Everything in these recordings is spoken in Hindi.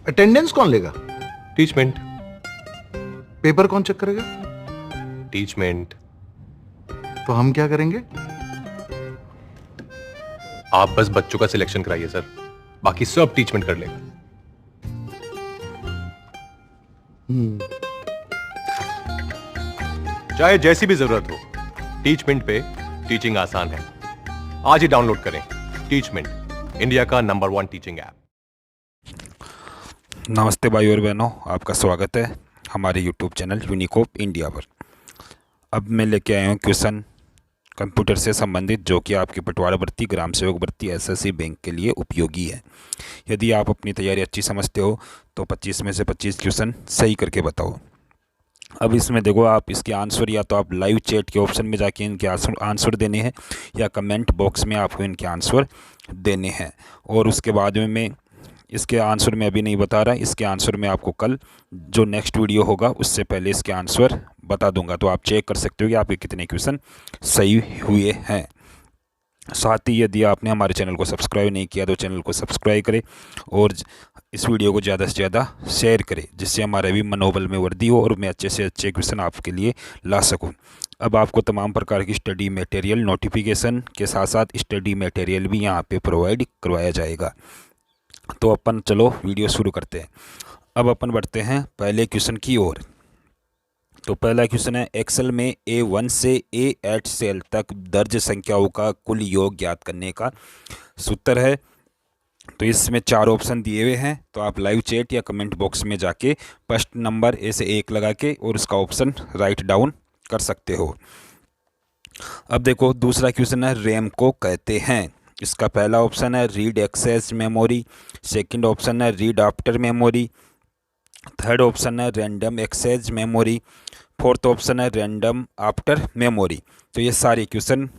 अटेंडेंस कौन लेगा? टीचमेंट। पेपर कौन चेक करेगा? टीचमेंट। तो हम क्या करेंगे? आप बस बच्चों का सिलेक्शन कराइए सर, बाकी सब टीचमेंट कर लेगा। चाहे जैसी भी जरूरत हो, टीचमेंट पे टीचिंग आसान है। आज ही डाउनलोड करें टीचमेंट, इंडिया का नंबर 1 टीचिंग ऐप। नमस्ते भाई और बहनों, आपका स्वागत है हमारे YouTube चैनल यूनिकोप इंडिया पर। अब मैं लेके आया हूँ क्वेश्चन कंप्यूटर से संबंधित, जो कि आपकी पटवारा भर्ती, ग्राम सेवक भर्ती, एसएससी बैंक के लिए उपयोगी है। यदि आप अपनी तैयारी अच्छी समझते हो तो 25 में से 25 क्वेश्चन सही करके बताओ। अब इसमें देखो, आप इसके आंसर या तो आप लाइव चैट के ऑप्शन में जाके इनके आंसर देने हैं, या कमेंट बॉक्स में आपको इनके आंसर देने हैं। और उसके बाद में मैं इसके आंसर में अभी नहीं बता रहा, इसके आंसर में आपको कल जो नेक्स्ट वीडियो होगा उससे पहले इसके आंसर बता दूंगा, तो आप चेक कर सकते हो कि आपके कितने क्वेश्चन सही हुए हैं। साथ ही यदि आपने हमारे चैनल को सब्सक्राइब नहीं किया तो चैनल को सब्सक्राइब करें और इस वीडियो को ज़्यादा से ज़्यादा शेयर करें, जिससे हमारे भी मनोबल में वृद्धि हो और मैं अच्छे से अच्छे क्वेश्चन आपके लिए ला सकूं। अब आपको तमाम प्रकार की स्टडी मटेरियल नोटिफिकेशन के साथ साथ स्टडी मटेरियल भी यहां पे प्रोवाइड करवाया जाएगा। तो अपन चलो वीडियो शुरू करते हैं। अब अपन बढ़ते हैं पहले क्वेश्चन की ओर। तो पहला क्वेश्चन है, एक्सेल में A1 से A8 सेल तक दर्ज संख्याओं का कुल योग ज्ञात करने का सूत्र है। तो इसमें 4 ऑप्शन दिए हुए हैं, तो आप लाइव चैट या कमेंट बॉक्स में जाके फर्स्ट नंबर ए से 1 लगा के और उसका ऑप्शन राइट डाउन कर सकते हो। अब देखो, दूसरा क्वेश्चन है, रैम को कहते हैं। इसका पहला ऑप्शन है read access memory, second option है read after memory, third option है random access memory, fourth option है रैंडम आफ्टर मेमोरी। तो ये सारे क्वेश्चन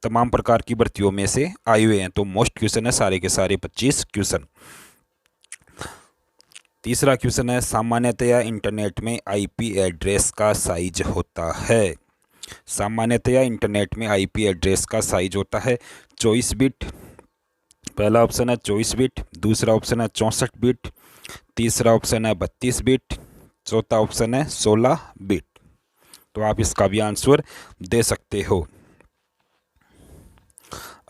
तमाम प्रकार की भर्तियों में से आए हुए हैं, तो मोस्ट क्वेश्चन है सारे के सारे 25 क्वेश्चन। तीसरा क्वेश्चन है, सामान्यतया इंटरनेट में आईपी एड्रेस का साइज होता है। सामान्यतया इंटरनेट में आईपी एड्रेस का साइज होता है 24 बिट। पहला ऑप्शन है 24 बिट, दूसरा ऑप्शन है 64 बिट, तीसरा ऑप्शन है 32 बिट, चौथा ऑप्शन है 16 बिट। तो आप इसका भी आंसर दे सकते हो।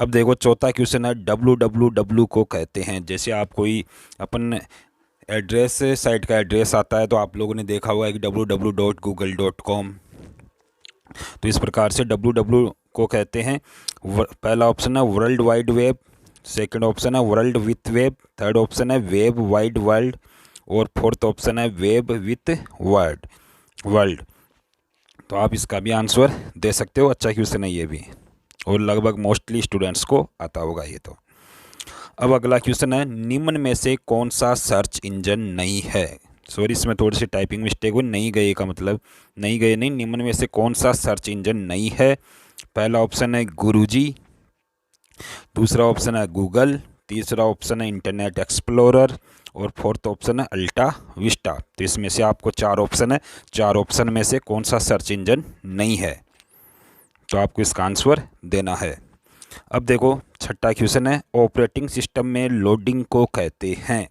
अब देखो, चौथा क्वेश्चन है www को कहते हैं। जैसे आप कोई अपन एड्रेस, साइट का एड्रेस आता है तो आप लोगों ने देखा हुआ है कि www.google.com। तो इस प्रकार से www को कहते हैं। पहला ऑप्शन है world wide web, second option है world with web, third option है वेब वाइड वर्ल्ड और फोर्थ ऑप्शन है वेब विथ वर्ल्ड। तो आप इसका भी आंसर दे सकते हो। अच्छा क्वेश्चन है ये भी, और लगभग मोस्टली स्टूडेंट्स को आता होगा ये। तो अब अगला क्वेश्चन है, निम्न में से कौन सा सर्च इंजन नहीं है। सॉरी, इसमें थोड़ी सी टाइपिंग मिस्टेक हुई, नहीं गए का मतलब नहीं गए नहीं, निम्न में से कौन सा सर्च इंजन नहीं है। पहला ऑप्शन है गुरुजी, दूसरा ऑप्शन है गूगल, तीसरा ऑप्शन है इंटरनेट एक्सप्लोरर और फोर्थ ऑप्शन है अल्टा विस्टा। तो इसमें से आपको 4 ऑप्शन है, 4 ऑप्शन में से कौन सा सर्च इंजन नहीं है, तो आपको इसका आंसर देना है। अब देखो, छठा क्वेश्चन है, ऑपरेटिंग सिस्टम में लोडिंग को कहते हैं।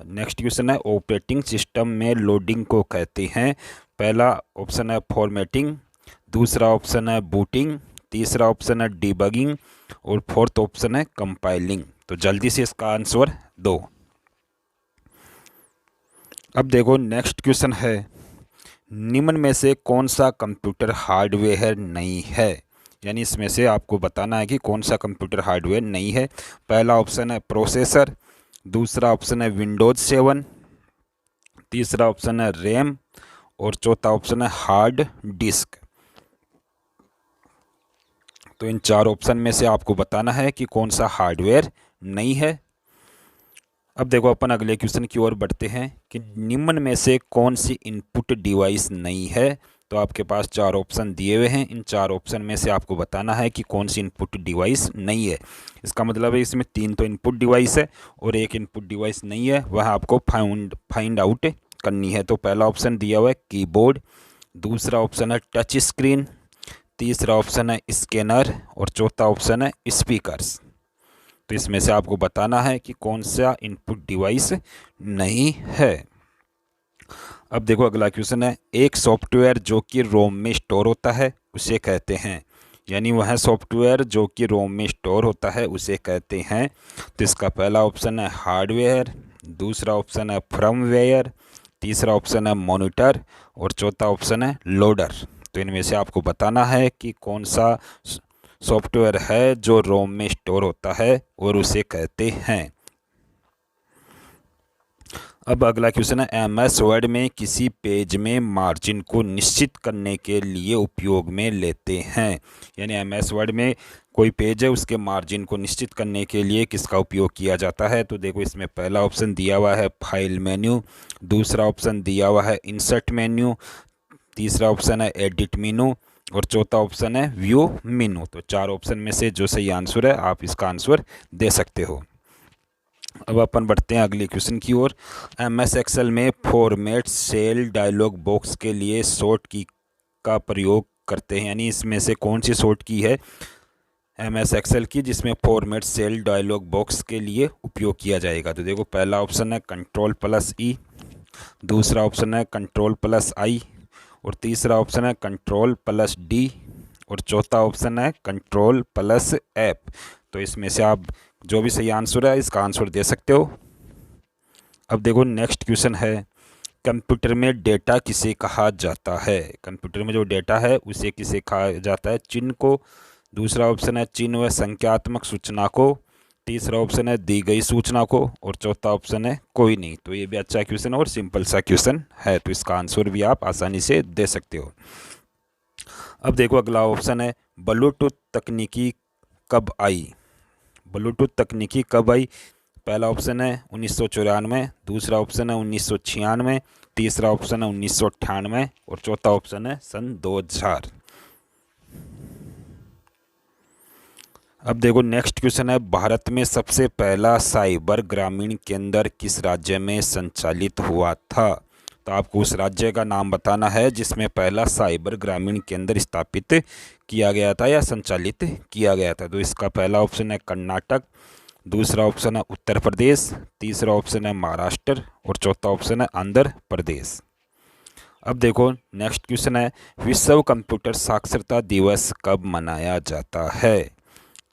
नेक्स्ट क्वेश्चन है, ऑपरेटिंग सिस्टम में लोडिंग को कहते हैं। पहला ऑप्शन है फॉर्मेटिंग, दूसरा ऑप्शन है बूटिंग, तीसरा ऑप्शन है डिबगिंग और फोर्थ ऑप्शन है कंपाइलिंग। तो जल्दी से इसका आंसर दो। अब देखो, नेक्स्ट क्वेश्चन है, निम्न में से कौन सा कंप्यूटर हार्डवेयर नहीं है। यानी इसमें से आपको बताना है कि कौन सा कंप्यूटर हार्डवेयर नहीं है। पहला ऑप्शन है प्रोसेसर, दूसरा ऑप्शन है विंडोज़ 7, तीसरा ऑप्शन है रैम और चौथा ऑप्शन है हार्ड डिस्क। तो इन 4 ऑप्शन में से आपको बताना है कि कौन सा हार्डवेयर नहीं है। अब देखो, अपन अगले क्वेश्चन की ओर बढ़ते हैं कि निम्न में से कौन सी इनपुट डिवाइस नहीं है। तो आपके पास 4 ऑप्शन दिए हुए हैं, इन 4 ऑप्शन में से आपको बताना है कि कौन सी इनपुट डिवाइस नहीं है। इसका मतलब है इसमें 3 तो इनपुट डिवाइस है और एक इनपुट डिवाइस नहीं है, वह आपको फाइंड आउट करनी है। तो पहला ऑप्शन दिया हुआ है कीबोर्ड, दूसरा ऑप्शन है टच स्क्रीन, तीसरा ऑप्शन है स्कैनर और चौथा ऑप्शन है स्पीकर्स। तो इसमें से आपको बताना है कि कौन सा इनपुट डिवाइस नहीं है। अब देखो अगला क्वेश्चन है, एक सॉफ्टवेयर जो कि रोम में स्टोर होता है उसे कहते हैं, यानी वह सॉफ्टवेयर जो कि रोम में स्टोर होता है उसे कहते हैं। तो इसका पहला ऑप्शन है हार्डवेयर, दूसरा ऑप्शन है फर्मवेयर, तीसरा ऑप्शन है मॉनिटर और चौथा ऑप्शन है लोडर। तो इनमें से आपको बताना है कि कौन सा सॉफ्टवेयर है जो रोम में स्टोर होता है और उसे कहते हैं। अब अगला क्वेश्चन है, एमएस वर्ड में किसी पेज में मार्जिन को निश्चित करने के लिए उपयोग में लेते हैं, यानी एमएस वर्ड में कोई पेज है उसके मार्जिन को निश्चित करने के लिए किसका उपयोग किया जाता है। तो देखो इसमें पहला ऑप्शन दिया हुआ है फाइल मेन्यू, दूसरा ऑप्शन दिया हुआ है इंसर्ट मेन्यू, तीसरा ऑप्शन है एडिट मेनू और चौथा ऑप्शन है व्यू मेनू। तो चार ऑप्शन में से जो सही आंसर है आप इसका आंसर दे सकते हो। अब अपन बढ़ते हैं अगले क्वेश्चन की ओर। एमएस एक्सेल में फॉर्मेट सेल डायलॉग बॉक्स के लिए शॉर्ट की का प्रयोग करते हैं, यानी इसमें से कौन सी शॉर्ट की है एमएस एक्सेल की जिसमें फॉर्मेट सेल डायलॉग बॉक्स के लिए उपयोग किया जाएगा। तो देखो पहला ऑप्शन है कंट्रोल+E, दूसरा ऑप्शन है कंट्रोल+I और तीसरा ऑप्शन है कंट्रोल+D और चौथा ऑप्शन है कंट्रोल+F। तो इसमें से आप जो भी सही आंसर है इसका आंसर दे सकते हो। अब देखो नेक्स्ट क्वेश्चन है, कंप्यूटर में डेटा किसे कहा जाता है, कंप्यूटर में जो डेटा है उसे किसे कहा जाता है, चिन्ह को, दूसरा ऑप्शन है चिन्ह व संख्यात्मक सूचना को, तीसरा ऑप्शन है दी गई सूचना को और चौथा ऑप्शन है कोई नहीं। तो ये भी अच्छा क्वेश्चन और सिंपल सा क्वेश्चन है, तो इसका आंसर भी आप आसानी से दे सकते हो। अब देखो अगला ऑप्शन है, ब्लूटूथ तकनीकी कब आई, ब्लूटूथ तकनीकी कब आई। पहला ऑप्शन है 1994, दूसरा ऑप्शन है 1996, तीसरा ऑप्शन है 1998 और चौथा ऑप्शन है सन 2000। अब देखो नेक्स्ट क्वेश्चन है, भारत में सबसे पहला साइबर ग्रामीण केंद्र किस राज्य में संचालित हुआ था। तो आपको उस राज्य का नाम बताना है जिसमें पहला साइबर ग्रामीण केंद्र स्थापित किया गया था या संचालित किया गया था। तो इसका पहला ऑप्शन है कर्नाटक, दूसरा ऑप्शन है उत्तर प्रदेश, तीसरा ऑप्शन है महाराष्ट्र और चौथा ऑप्शन है आंध्र प्रदेश। अब देखो नेक्स्ट क्वेश्चन है, विश्व कंप्यूटर साक्षरता दिवस कब मनाया जाता है।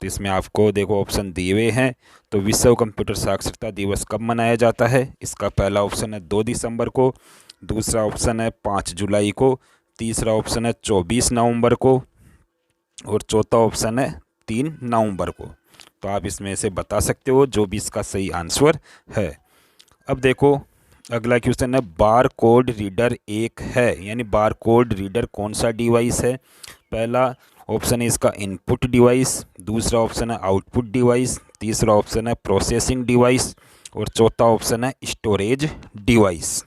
तो इसमें आपको देखो ऑप्शन दिए हुए हैं। तो विश्व कंप्यूटर साक्षरता दिवस कब मनाया जाता है, इसका पहला ऑप्शन है 2 दिसंबर को, दूसरा ऑप्शन है 5 जुलाई को, तीसरा ऑप्शन है 24 नवंबर को और चौथा ऑप्शन है 3 नवंबर को। तो आप इसमें से बता सकते हो जो भी इसका सही आंसर है। अब देखो अगला क्वेश्चन है, बार कोड रीडर एक है, यानी बार कोड रीडर कौन सा डिवाइस है। पहला ऑप्शन है इसका इनपुट डिवाइस, दूसरा ऑप्शन है आउटपुट डिवाइस, तीसरा ऑप्शन है प्रोसेसिंग डिवाइस और चौथा ऑप्शन है स्टोरेज डिवाइस।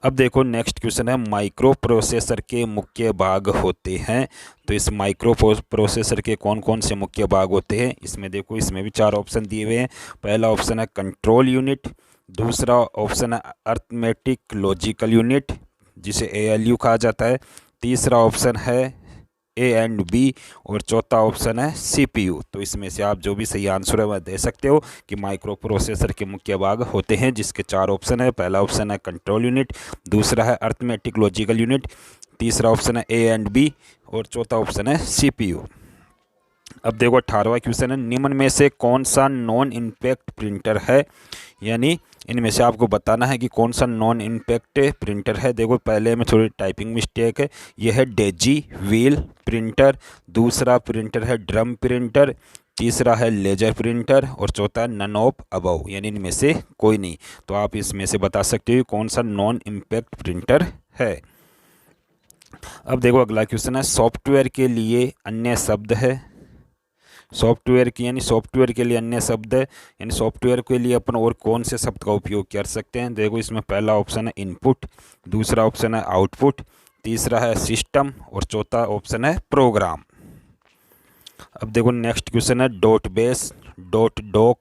अब देखो नेक्स्ट क्वेश्चन है, माइक्रो प्रोसेसर के मुख्य भाग होते हैं। तो इस माइक्रो प्रोसेसर के कौन कौन से मुख्य भाग होते हैं, इसमें देखो इसमें भी 4 ऑप्शन दिए हुए हैं। पहला ऑप्शन है कंट्रोल यूनिट, दूसरा ऑप्शन है अर्थमेटिक लॉजिकल यूनिट जिसे ALU कहा जाता है, तीसरा ऑप्शन है A&B और चौथा ऑप्शन है CPU। तो इसमें से आप जो भी सही आंसर है वह दे सकते हो कि माइक्रो प्रोसेसर के मुख्य भाग होते हैं जिसके 4 ऑप्शन है। पहला ऑप्शन है कंट्रोल यूनिट, दूसरा है अर्थमेटिक लॉजिकल यूनिट, तीसरा ऑप्शन है A&B और चौथा ऑप्शन है CPU। अब देखो 18वां क्वेश्चन है, निम्न में से कौन सा नॉन इम्पैक्ट प्रिंटर है, यानी इनमें से आपको बताना है कि कौन सा नॉन इम्पैक्ट प्रिंटर है। देखो पहले में थोड़ी टाइपिंग मिस्टेक है, यह है डेजी व्हील प्रिंटर, दूसरा प्रिंटर है ड्रम प्रिंटर, तीसरा है लेजर प्रिंटर और चौथा नन ऑफ अबव, यानी इनमें से कोई नहीं। तो आप इसमें से बता सकते हो कौन सा नॉन इम्पैक्ट प्रिंटर है। अब देखो अगला क्वेश्चन है, सॉफ्टवेयर के लिए अन्य शब्द है, सॉफ्टवेयर की यानी सॉफ्टवेयर के लिए अन्य शब्द है, यानी सॉफ्टवेयर के लिए अपन और कौन से शब्द का उपयोग कर सकते हैं। देखो इसमें पहला ऑप्शन है इनपुट, दूसरा ऑप्शन है आउटपुट, तीसरा है सिस्टम और चौथा ऑप्शन है प्रोग्राम। अब देखो नेक्स्ट क्वेश्चन है, dot base, dot doc,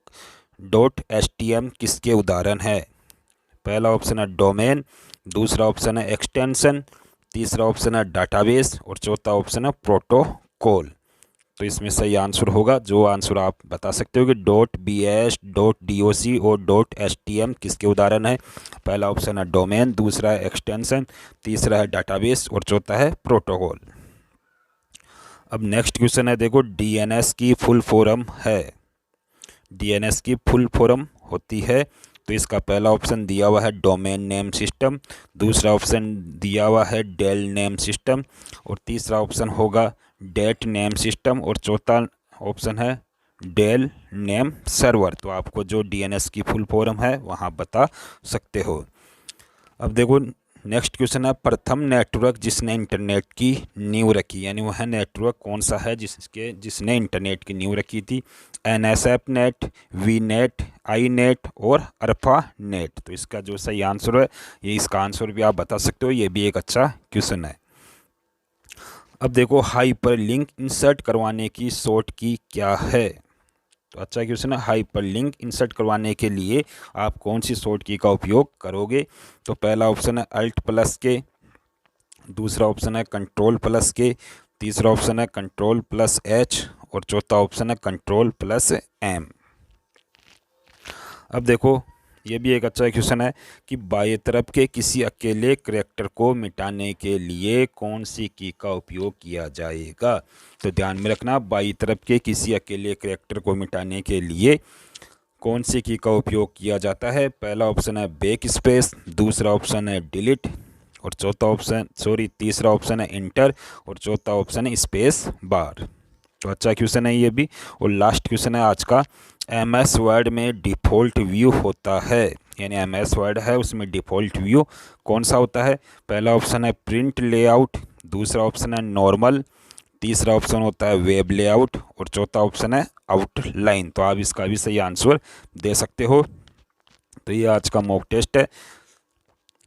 dot STM किसके उदाहरण है। पहला ऑप्शन है डोमेन, दूसरा ऑप्शन है एक्सटेंशन, तीसरा ऑप्शन है डाटाबेस और चौथा ऑप्शन है प्रोटोकॉल। तो इसमें सही आंसर होगा, जो आंसर आप बता सकते हो कि .bs.doc और .stm किसके उदाहरण है। पहला ऑप्शन है डोमेन, दूसरा है एक्सटेंशन, तीसरा है डाटाबेस और चौथा है प्रोटोकॉल। अब नेक्स्ट क्वेश्चन है, देखो DNS की फुल फॉर्म है, DNS की फुल फॉर्म होती है। तो इसका पहला ऑप्शन दिया हुआ है डोमेन नेम सिस्टम, दूसरा ऑप्शन दिया हुआ है डेल नेम सिस्टम और तीसरा ऑप्शन होगा डेट नेम सिस्टम और चौथा ऑप्शन है डेल नेम सर्वर। तो आपको जो DNS की फुल फॉर्म है वहाँ बता सकते हो। अब देखो नेक्स्ट क्वेश्चन है, प्रथम नेटवर्क जिसने इंटरनेट की नींव रखी, यानी वह नेटवर्क कौन सा है जिसने इंटरनेट की नींव रखी थी। NSF नेट, VNet, INET और अल्फा नेट। तो इसका जो सही आंसर है, ये इसका आंसर भी आप बता सकते हो, ये भी एक अच्छा क्वेश्चन है। अब देखो हाइपर लिंक इंसर्ट करवाने की शॉर्ट की क्या है। तो अच्छा क्वेश्चन है, हाइपर लिंक इंसर्ट करवाने के लिए आप कौन सी शॉर्ट की का उपयोग करोगे। तो पहला ऑप्शन है Alt+K, दूसरा ऑप्शन है Ctrl+K, तीसरा ऑप्शन है Ctrl+H और चौथा ऑप्शन है Ctrl+M। अब देखो ये भी एक अच्छा क्वेश्चन है कि बाएं तरफ के किसी अकेले करैक्टर को मिटाने के लिए कौन सी की का उपयोग किया जाएगा। तो ध्यान में रखना, बाईं तरफ के किसी अकेले करैक्टर को मिटाने के लिए कौन सी की का उपयोग किया जाता है। पहला ऑप्शन है बैक स्पेस, दूसरा ऑप्शन है डिलीट और तीसरा ऑप्शन है इंटर और चौथा ऑप्शन है स्पेस बार। तो अच्छा क्वेश्चन है ये भी। और लास्ट क्वेश्चन है आज का, MS वर्ड में डिफ़ॉल्ट व्यू होता है, यानी MS वर्ड है उसमें डिफ़ॉल्ट व्यू कौन सा होता है। पहला ऑप्शन है प्रिंट लेआउट, दूसरा ऑप्शन है नॉर्मल, तीसरा ऑप्शन होता है वेब लेआउट और चौथा ऑप्शन है आउटलाइन। तो आप इसका भी सही आंसर दे सकते हो। तो ये आज का मॉक टेस्ट है,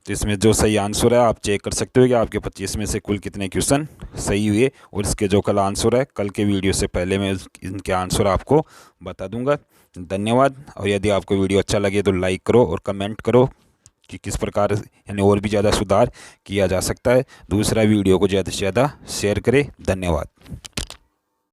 तो इसमें जो सही आंसर है आप चेक कर सकते हो कि आपके 25 में से कुल कितने क्वेश्चन सही हुए। और इसके जो कल आंसर है, कल के वीडियो से पहले मैं इनके आंसर आपको बता दूंगा। धन्यवाद। और यदि आपको वीडियो अच्छा लगे तो लाइक करो और कमेंट करो कि किस प्रकार यानी और भी ज़्यादा सुधार किया जा सकता है। दूसरा वीडियो को ज़्यादा से ज़्यादा शेयर करें। धन्यवाद।